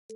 The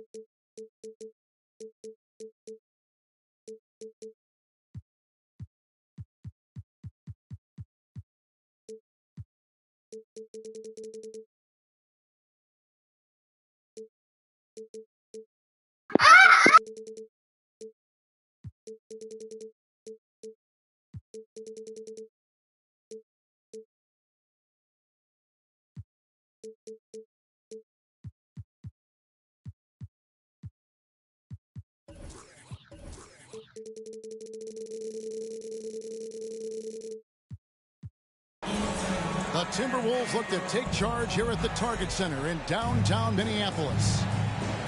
Timberwolves look to take charge here at the Target Center in downtown Minneapolis.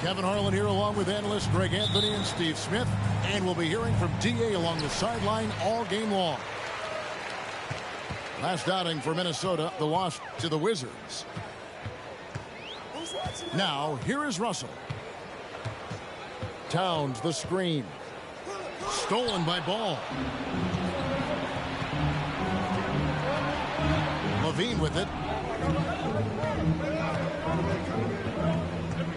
Kevin Harlan here along with analysts Greg Anthony and Steve Smith. And we'll be hearing from D.A. along the sideline all game long. Last outing for Minnesota, the loss to the Wizards. Now, here is Russell. Towns the screen. Stolen by Ball. Levine with it.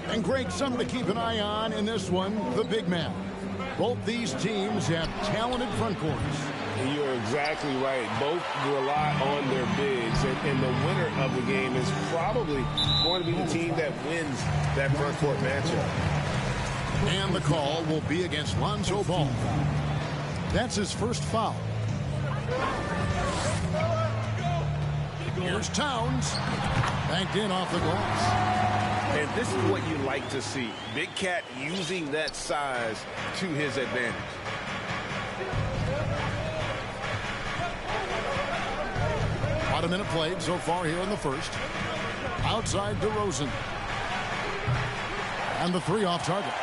And Greg, something to keep an eye on in this one, the big man. Both these teams have talented front courts. You're exactly right. Both rely on their bigs, and the winner of the game is probably going to be the team that wins that front court matchup. And the call will be against Lonzo Ball. That's his first foul. Here's Towns. Banked in off the glass. And this is what you like to see. Big Cat using that size to his advantage. About a minute played so far here in the first. Outside DeRozan. And the three off target.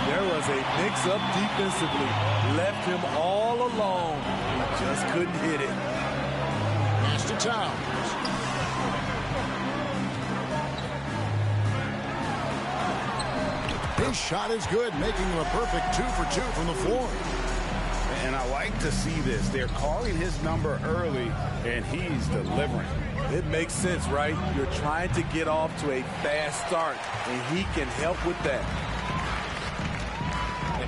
There was a mix-up defensively. Left him all alone. He just couldn't hit it. Pass to Towns. His shot is good, making him a perfect 2 for 2 from the floor. And I like to see this. They're calling his number early, and he's delivering. It makes sense, right? You're trying to get off to a fast start, and he can help with that.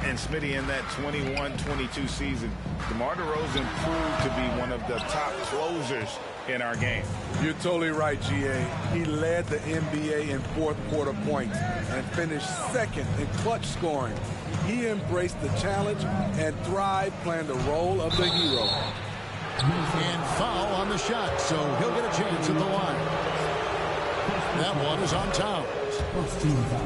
And Smitty, in that 21-22 season, DeMar DeRozan proved to be one of the top closers in our game. You're totally right, G.A. He led the NBA in fourth quarter points and finished second in clutch scoring. He embraced the challenge and thrived playing the role of the hero. And foul on the shot, so he'll get a chance at the line. That one is on Towns.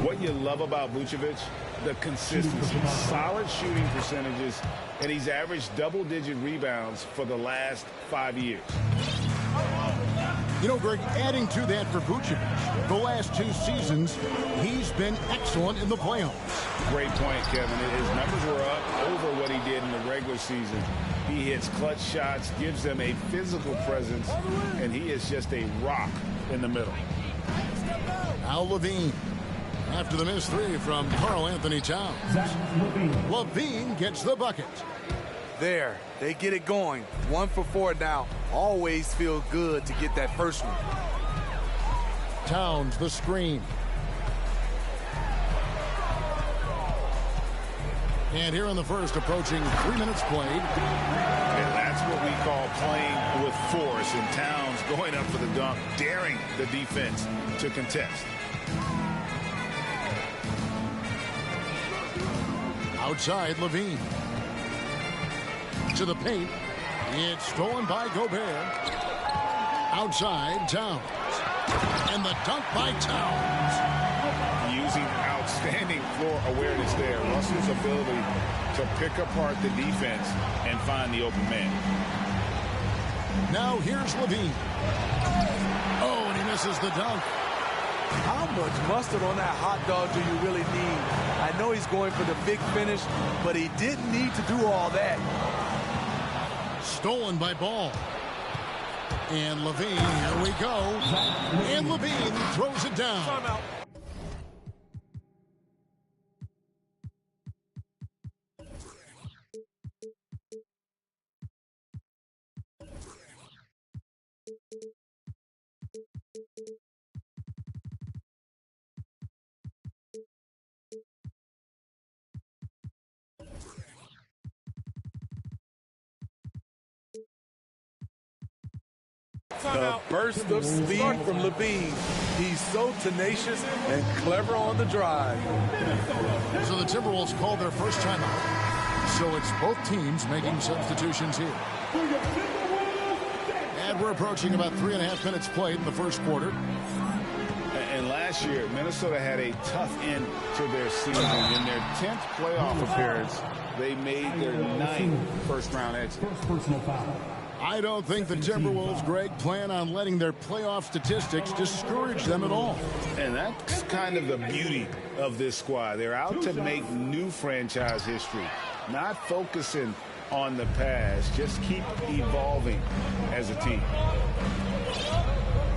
What you love about Vucevic, the consistency, solid shooting percentages, and he's averaged double-digit rebounds for the last 5 years. You know, Greg, adding to that for Vucevic, the last 2 seasons, he's been excellent in the playoffs. Great point, Kevin. His numbers were up over what he did in the regular season. He hits clutch shots, gives them a physical presence, and he is just a rock in the middle. Now Levine. After the missed 3 from Karl Anthony Towns. Levine gets the bucket. There, they get it going. 1 for 4 now. Always feel good to get that first one. Towns the screen. And here in the first, approaching 3 minutes played. And that's what we call playing with force. And Towns going up for the dunk, daring the defense to contest. Outside, Levine. To the paint. It's stolen by Gobert. Outside, Towns. And the dunk by Towns. Using outstanding floor awareness there. Russell's ability to pick apart the defense and find the open man. Now here's Levine. Oh, and he misses the dunk. How much mustard on that hot dog do you really need? I know he's going for the big finish, but he didn't need to do all that. Stolen by Ball. And Levine, here we go. And Levine throws it down. The burst of speed from Levine. He's so tenacious and clever on the drive. So the Timberwolves called their first timeout. So it's both teams making substitutions here. And we're approaching about 3.5 minutes played in the first quarter. And last year, Minnesota had a tough end to their season. In their 10th playoff appearance, they made their 9th first-round exit. Personal foul. I don't think the Timberwolves, Greg, plan on letting their playoff statistics discourage them at all. And that's kind of the beauty of this squad. They're out to make new franchise history, not focusing on the past, just keep evolving as a team.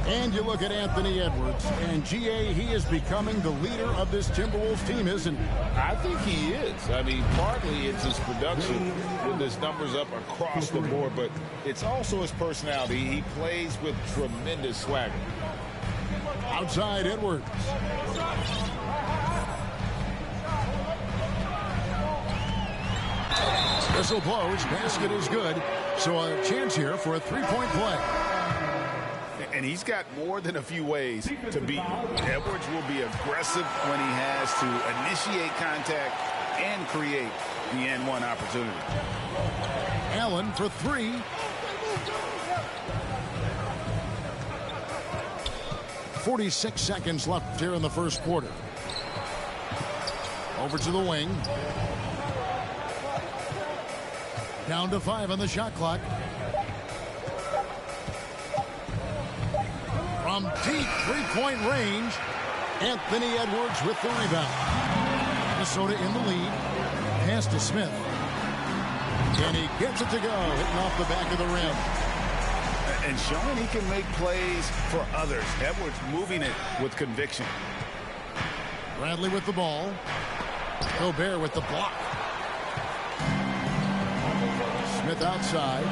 And you look at Anthony Edwards, and GA, he is becoming the leader of this Timberwolves team, isn't he? I think he is. I mean, partly it's his production with his numbers up across the board, but it's also his personality. He plays with tremendous swagger. Outside Edwards. Whistle blows, basket is good, so a chance here for a three-point play. And he's got more than a few ways to beat him. Edwards will be aggressive when he has to initiate contact and create the N1 opportunity. Allen for three. .46 seconds left here in the first quarter. Over to the wing. Down to 5 on the shot clock. From deep three-point range, Anthony Edwards with the rebound. Minnesota in the lead. Pass to Smith. And he gets it to go, hitting off the back of the rim. And showing he can make plays for others. Edwards moving it with conviction. Bradley with the ball. Gobert with the block. Smith outside.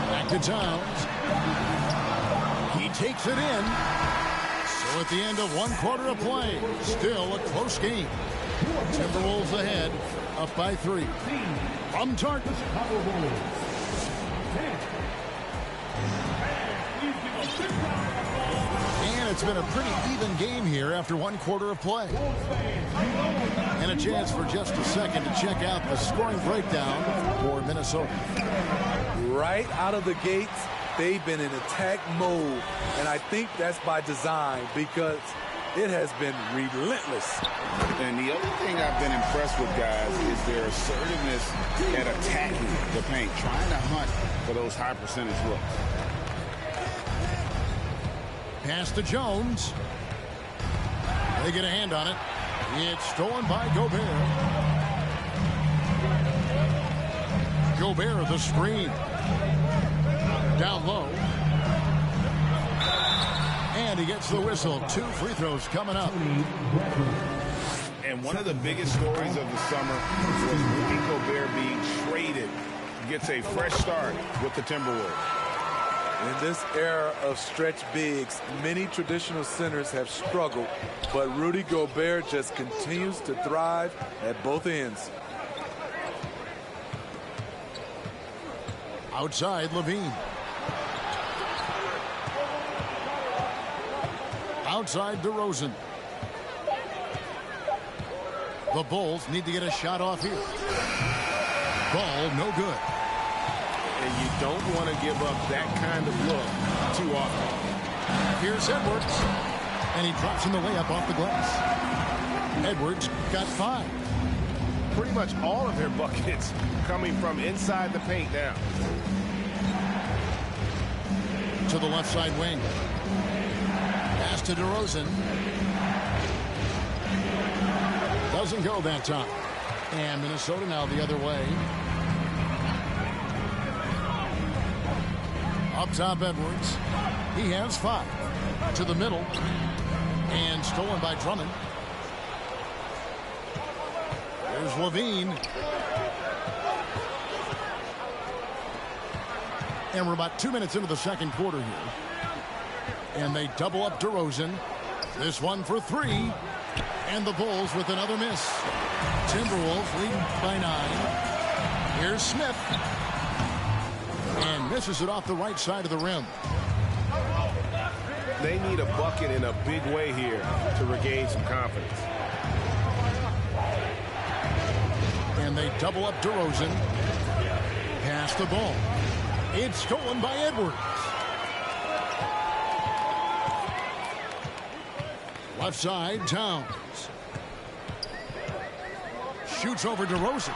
Back to Towns. He takes it in. So at the end of one quarter of play, still a close game. Timberwolves ahead, up by 3. From Target. And it's been a pretty even game here after one quarter of play. And a chance for just a second to check out the scoring breakdown for Minnesota. Right out of the gates, they've been in attack mode. And I think that's by design because it has been relentless. And the other thing I've been impressed with, guys, is their assertiveness at attacking the paint, trying to hunt for those high percentage looks. Pass to Jones. They get a hand on it. It's stolen by Gobert. Gobert the screen. Down low. And he gets the whistle. 2 free throws coming up. And one of the biggest stories of the summer was Rudy Gobert being traded. Gets a fresh start with the Timberwolves. In this era of stretch bigs, many traditional centers have struggled, but Rudy Gobert just continues to thrive at both ends. Outside Levine. Outside DeRozan. The Bulls need to get a shot off here. Ball no good. And you don't want to give up that kind of look too often. Here's Edwards. And he drops in the layup off the glass. Edwards got 5. Pretty much all of their buckets coming from inside the paint now. To the left side wing. Pass to DeRozan. Doesn't go that time. And Minnesota now the other way. Up top Edwards. He has 5. To the middle. And stolen by Drummond. There's Levine. And we're about 2 minutes into the second quarter here. And they double up DeRozan. This one for 3. And the Bulls with another miss. Timberwolves leading by 9. Here's Smith. And misses it off the right side of the rim. They need a bucket in a big way here to regain some confidence. And they double up DeRozan. Pass the ball. It's stolen by Edwards. Left side, Towns. Shoots over DeRozan.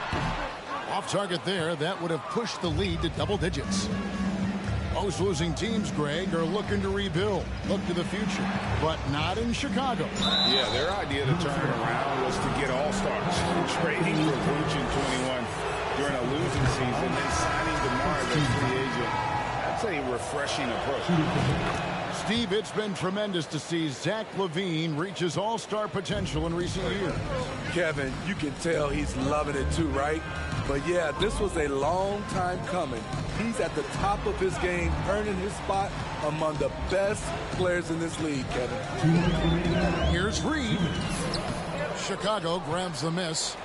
Off target there. That would have pushed the lead to double digits. Most losing teams, Greg, are looking to rebuild, look to the future, but not in Chicago. Yeah, their idea to turn it around was to get all-stars, trading for Vooch in 21 during a losing season, then signing DeMar as a free agent. That's a refreshing approach. Steve, it's been tremendous to see Zach LaVine reach his all-star potential in recent years. Kevin, you can tell he's loving it too, right? But yeah, this was a long time coming. He's at the top of his game, earning his spot among the best players in this league, Kevin. Here's Reed. Chicago grabs the miss.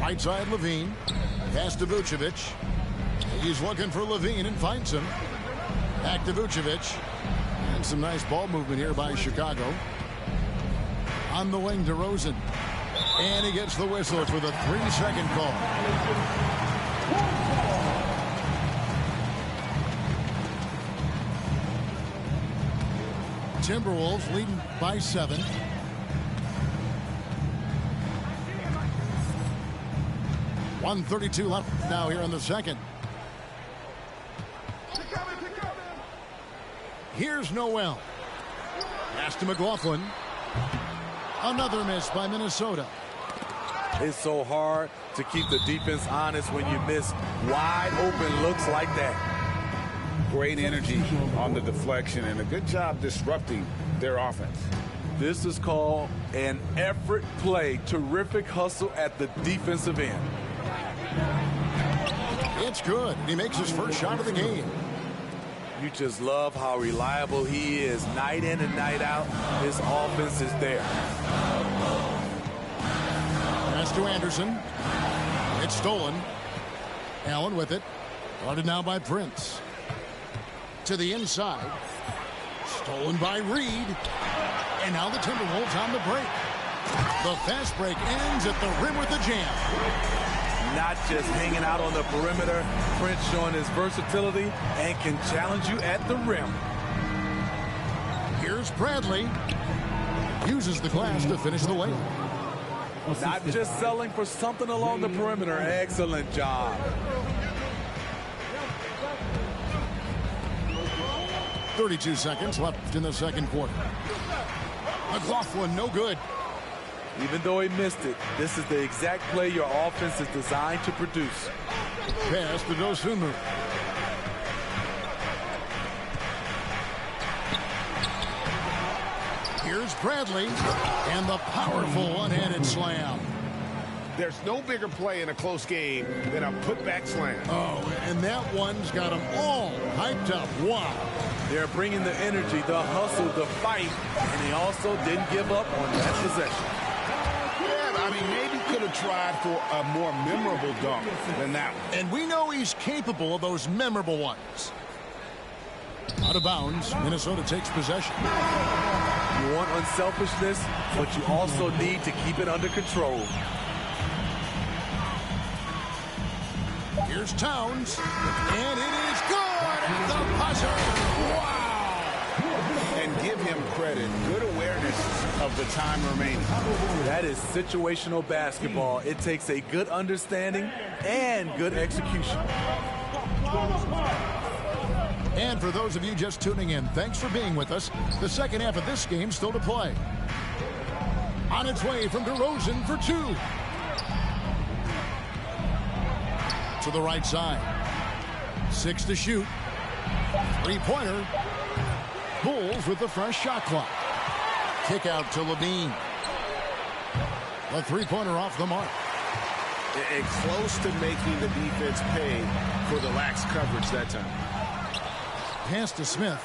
Right side, LaVine. Pass to Vucevic. He's looking for LaVine and finds him. Back to Vucevic. And some nice ball movement here by Chicago. On the wing, DeRozan. And he gets the whistle for the 3-second call. Timberwolves leading by 7. .132 left now here in the second. Here's Noel. Pass to McLaughlin. Another miss by Minnesota. It's so hard to keep the defense honest when you miss wide open looks like that. Great energy on the deflection and a good job disrupting their offense. This is called an effort play. Terrific hustle at the defensive end. It's good. He makes his first shot of the game. You just love how reliable he is night in and night out. His offense is there. Pass to Anderson. It's stolen. Allen with it. Guarded now by Prince. To the inside. Stolen by Reed. And now the Timberwolves on the break. The fast break ends at the rim with a jam. Not just hanging out on the perimeter. Prince showing his versatility and can challenge you at the rim. Here's Bradley. Uses the glass to finish the layup. Not just selling for something along the perimeter. Excellent job. 32 seconds left in the second quarter. McLaughlin, no good. Even though he missed it, this is the exact play your offense is designed to produce. Pass to Dosunmu. Here's Bradley. And the powerful one-handed slam. There's no bigger play in a close game than a putback slam. Oh, and that one's got them all hyped up. Wow. They're bringing the energy, the hustle, the fight, and they also didn't give up on that possession. I mean, maybe could have tried for a more memorable dunk than that one. And we know he's capable of those memorable ones. Out of bounds, Minnesota takes possession. You want unselfishness, but you also need to keep it under control. Here's Towns, and it is good at the buzzer. Wow! And give him credit. Good awareness of the time remaining. That is situational basketball. It takes a good understanding and good execution. And for those of you just tuning in, thanks for being with us. The second half of this game still to play. On its way from DeRozan for 2. To the right side. 6 to shoot. 3-pointer. Bulls with the fresh shot clock. Kick out to LaVine. A 3-pointer off the mark. And close to making the defense pay for the lax coverage that time. Pass to Smith.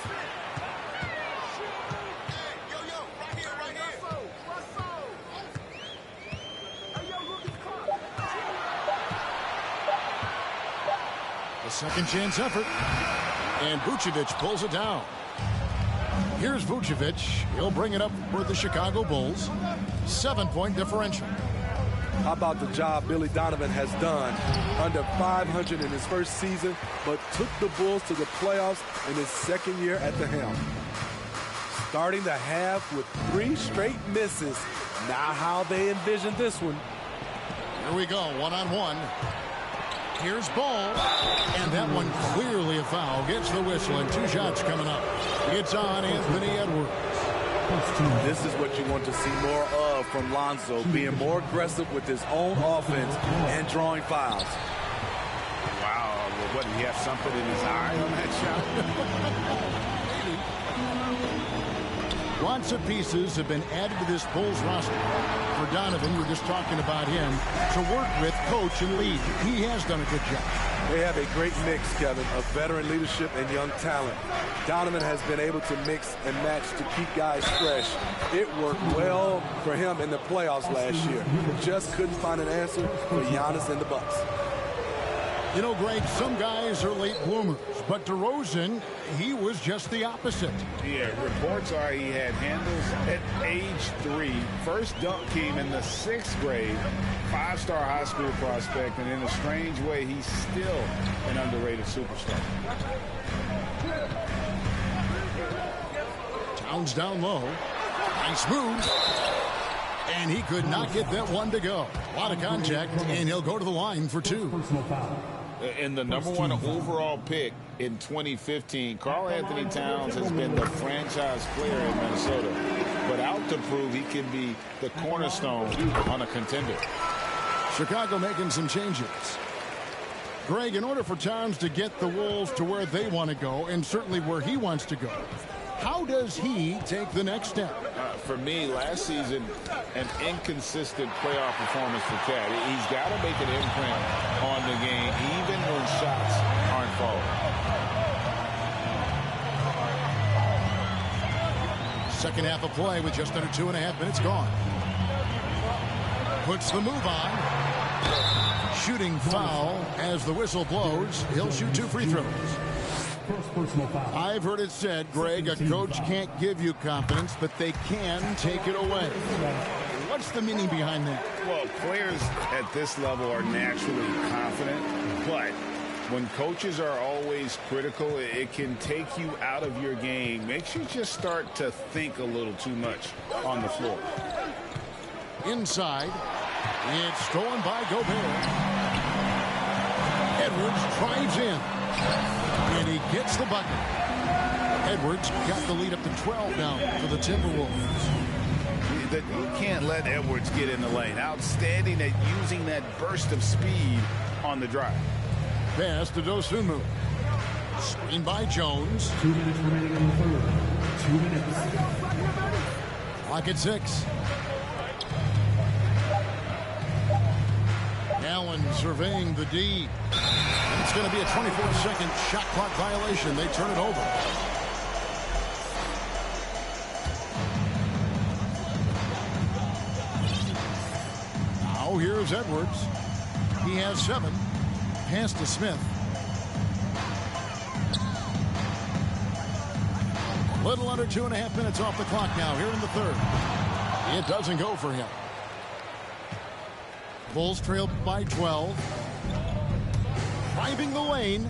Second chance effort. And Vucevic pulls it down. Here's Vucevic. He'll bring it up for the Chicago Bulls. 7-point differential. How about the job Billy Donovan has done? Under 500 in his first season, but took the Bulls to the playoffs in his second year at the helm. Starting the half with 3 straight misses. Not how they envisioned this one. Here we go, one-on-one. Here's Ball, and that one clearly a foul. Gets the whistle, and 2 shots coming up. It's on Anthony Edwards. This is what you want to see more of from Lonzo, being more aggressive with his own offense and drawing fouls. Wow, well, what, did he have something in his eye on that shot? Lots of pieces have been added to this Bulls roster. For Donovan, we're just talking about him, to work with, coach, and lead. He has done a good job. They have a great mix, Kevin, of veteran leadership and young talent. Donovan has been able to mix and match to keep guys fresh. It worked well for him in the playoffs last year. Just couldn't find an answer for Giannis and the Bucks. You know, Greg, some guys are late bloomers, but DeRozan, he was just the opposite. Yeah, reports are he had handles at age 3. First dunk came in the 6th grade. 5-star high school prospect, and in a strange way, he's still an underrated superstar. Towns down low. Nice move. And he could not get that one to go. A lot of contact, and he'll go to the line for 2. And the #1 overall pick in 2015, Karl Anthony Towns has been the franchise player in Minnesota, but out to prove he can be the cornerstone on a contender. Chicago making some changes. Greg, in order for Towns to get the Wolves to where they want to go, and certainly where he wants to go, how does he take the next step? For me, last season, an inconsistent playoff performance for Cat. He's got to make an imprint on the game, even when shots aren't falling. Second half of play with just under 2.5 minutes gone. Puts the move on. Shooting foul as the whistle blows. He'll shoot 2 free throws. I've heard it said, Greg, a coach can't give you confidence, but they can take it away. What's the meaning behind that? Well, players at this level are naturally confident, but when coaches are always critical, it can take you out of your game. Makes you just start to think a little too much on the floor. Inside, it's stolen by Gobert. Edwards drives in. And he gets the bucket. Edwards got the lead up to 12 now for the Timberwolves. You can't let Edwards get in the lane. Outstanding at using that burst of speed on the drive. Pass to Dosunmu. Screen by Jones. 2 minutes remaining in the third. 2 minutes. Clock at 6. Allen surveying the D. It's going to be a 24-second shot clock violation. They turn it over. Now here's Edwards. He has 7. Pass to Smith. A little under 2.5 minutes off the clock now here in the third. It doesn't go for him. Bulls trail by 12. Driving the lane.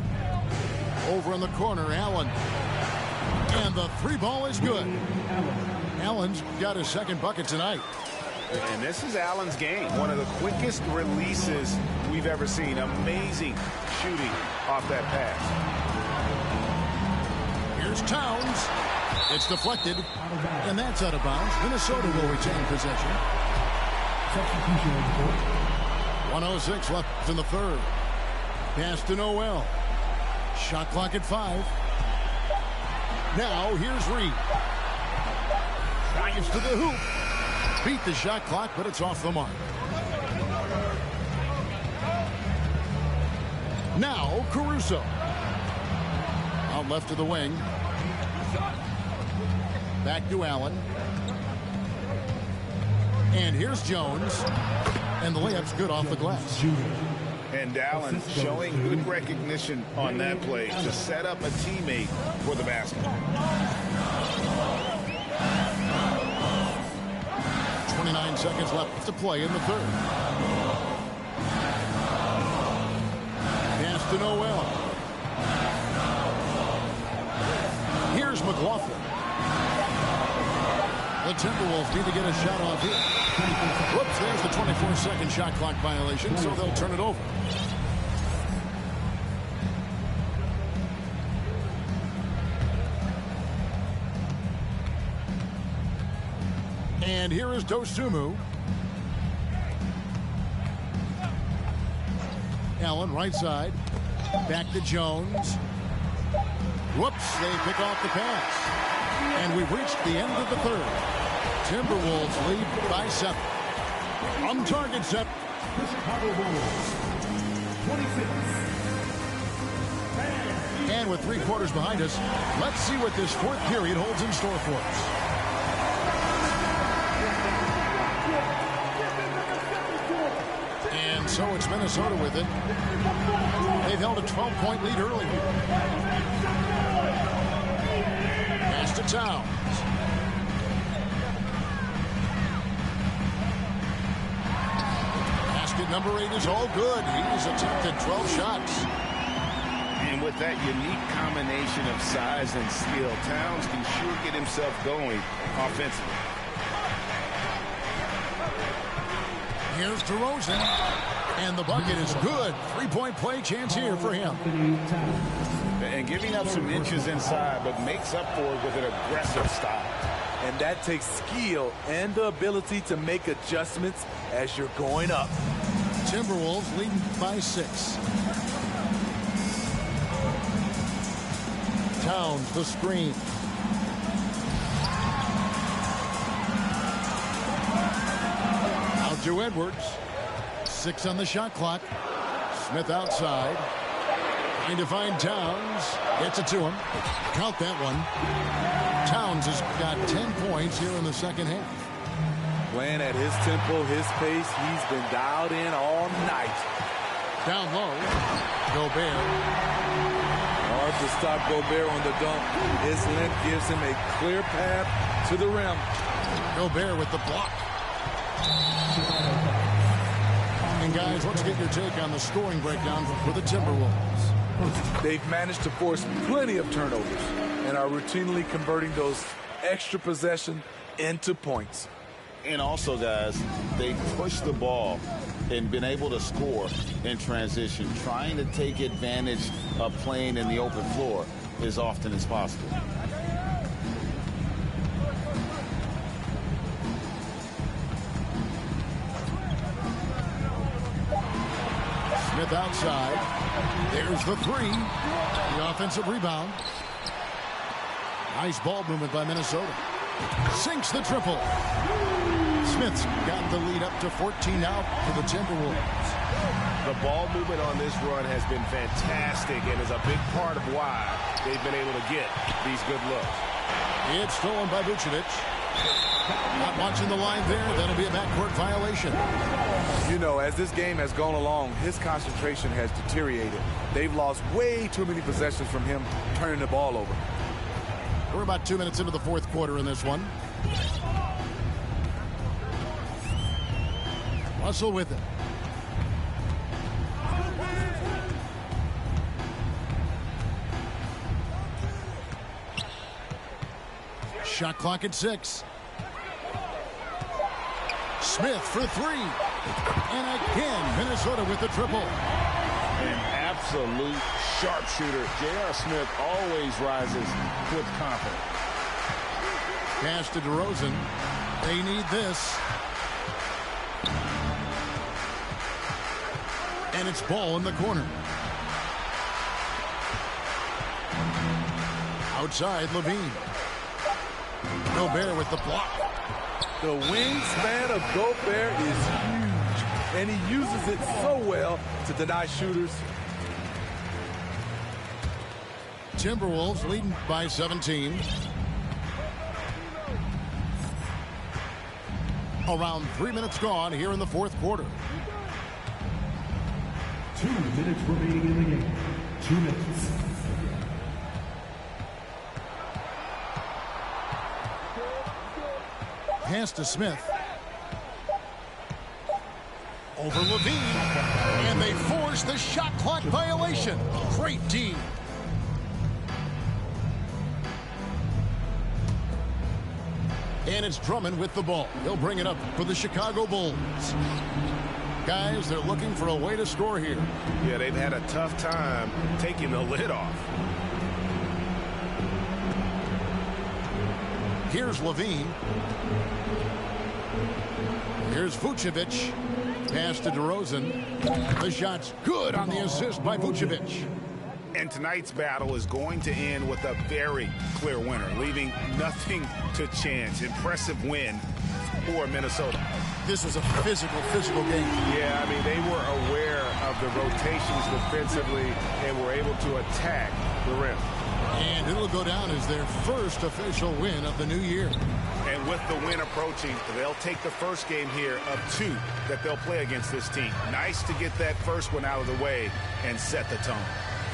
Over in the corner, Allen. And the 3 ball is good. Allen's got his 2nd bucket tonight. And this is Allen's game. One of the quickest releases we've ever seen. Amazing shooting off that pass. Here's Towns. It's deflected. And that's out of bounds. Minnesota will retain possession. 1:06 left in the third. Pass to Noel. Shot clock at 5. Now here's Reed. Drives to the hoop. Beat the shot clock, but it's off the mark. Now Caruso. Out left to the wing. Back to Allen. And here's Jones. And the layup's good off the glass. And And Allen showing good recognition on that play to set up a teammate for the basket. 29 seconds left to play in the third. Pass to Noel. Here's McLaughlin. The Timberwolves need to get a shot off here. Whoops, there's the 24-second shot clock violation, so they'll turn it over. And here is Dosunmu. Allen, right side. Back to Jones. Whoops, they pick off the pass. And we've reached the end of the third. Timberwolves lead by 7. On target set. The Chicago Bulls, 26. And with 3 quarters behind us, let's see what this fourth period holds in store for us. And so it's Minnesota with it. They've held a 12-point lead earlier. Pass to Towns. Basket number 8 is all good. He's attempted 12 shots. And with that unique combination of size and skill, Towns can sure get himself going offensively. Here's DeRozan. And the bucket is good. 3-point play chance here for him. And giving up some inches inside, but makes up for it with an aggressive style. And that takes skill and the ability to make adjustments as you're going up. Timberwolves leading by 6. Towns, the screen. Out to Edwards. 6 on the shot clock. Smith outside. Trying to find Towns. Gets it to him. Count that one. Towns has got 10 points here in the second half. Playing at his tempo, his pace, he's been dialed in all night. Down low. Gobert. Hard to stop Gobert on the dunk. His length gives him a clear path to the rim. Gobert with the block. And guys, let's get your take on the scoring breakdown for the Timberwolves. They've managed to force plenty of turnovers and are routinely converting those extra possessions into points. And also, guys, they push the ball and been able to score in transition, trying to take advantage of playing in the open floor as often as possible. Smith outside. There's the 3. The offensive rebound. Nice ball movement by Minnesota. Sinks the triple. Smith's got the lead up to 14 now for the Timberwolves. The ball movement on this run has been fantastic and is a big part of why they've been able to get these good looks. It's stolen by Vucevic. Not watching the line there. That'll be a backcourt violation. You know, as this game has gone along, his concentration has deteriorated. They've lost way too many possessions from him turning the ball over. We're about 2 minutes into the fourth quarter in this one. Russell with it. Shot clock at 6. Smith for 3. And again, Minnesota with the triple. An absolute sharpshooter. J.R. Smith always rises with confidence. Pass to DeRozan. They need this. And it's ball in the corner. Outside, Levine. Gobert with the block. The wingspan of Gobert is huge, and he uses it so well to deny shooters. Timberwolves leading by 17. Around 3 minutes gone here in the fourth quarter. 2 minutes remaining in the game. 2 minutes. Pass to Smith. Over Levine. And they force the shot clock violation. Great D. And it's Drummond with the ball. He'll bring it up for the Chicago Bulls. Guys, they're looking for a way to score here. Yeah, they've had a tough time taking the lid off. Here's Levine. Here's Vucevic. Pass to DeRozan. The shot's good on the assist by Vucevic. And tonight's battle is going to end with a very clear winner, leaving nothing to chance. Impressive win for Minnesota. This was a physical game. Yeah, I mean, they were aware of the rotations defensively and were able to attack the rim. And it'll go down as their first official win of the new year. And with the win approaching, they'll take the first game here of 2 that they'll play against this team. Nice to get that first one out of the way and set the tone.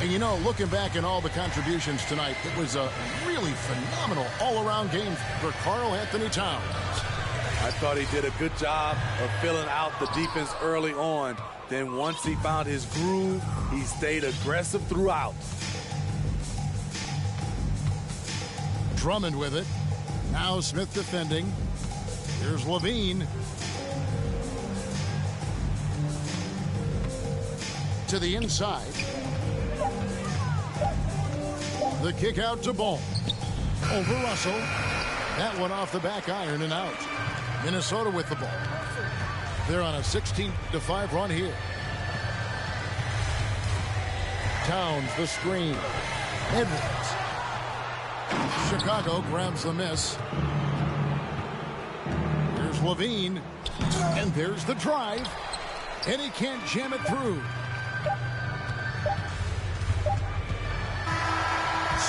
And you know, looking back at all the contributions tonight, it was a really phenomenal all-around game for Karl Anthony Towns. I thought he did a good job of filling out the defense early on. Then once he found his groove, he stayed aggressive throughout. Drummond with it. Now Smith defending. Here's Levine. To the inside. The kick out to Ball. Over Russell. That one off the back iron and out. Minnesota with the ball. They're on a 16-5 run here. Towns the screen. Edwards. Chicago grabs the miss. Here's Levine. And there's the drive. And he can't jam it through.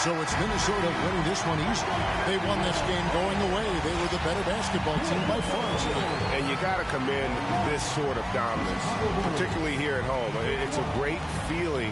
So it's Minnesota winning this one easily. They won this game going away. They were the better basketball team by far today. And you got to commend this sort of dominance, particularly here at home. It's a great feeling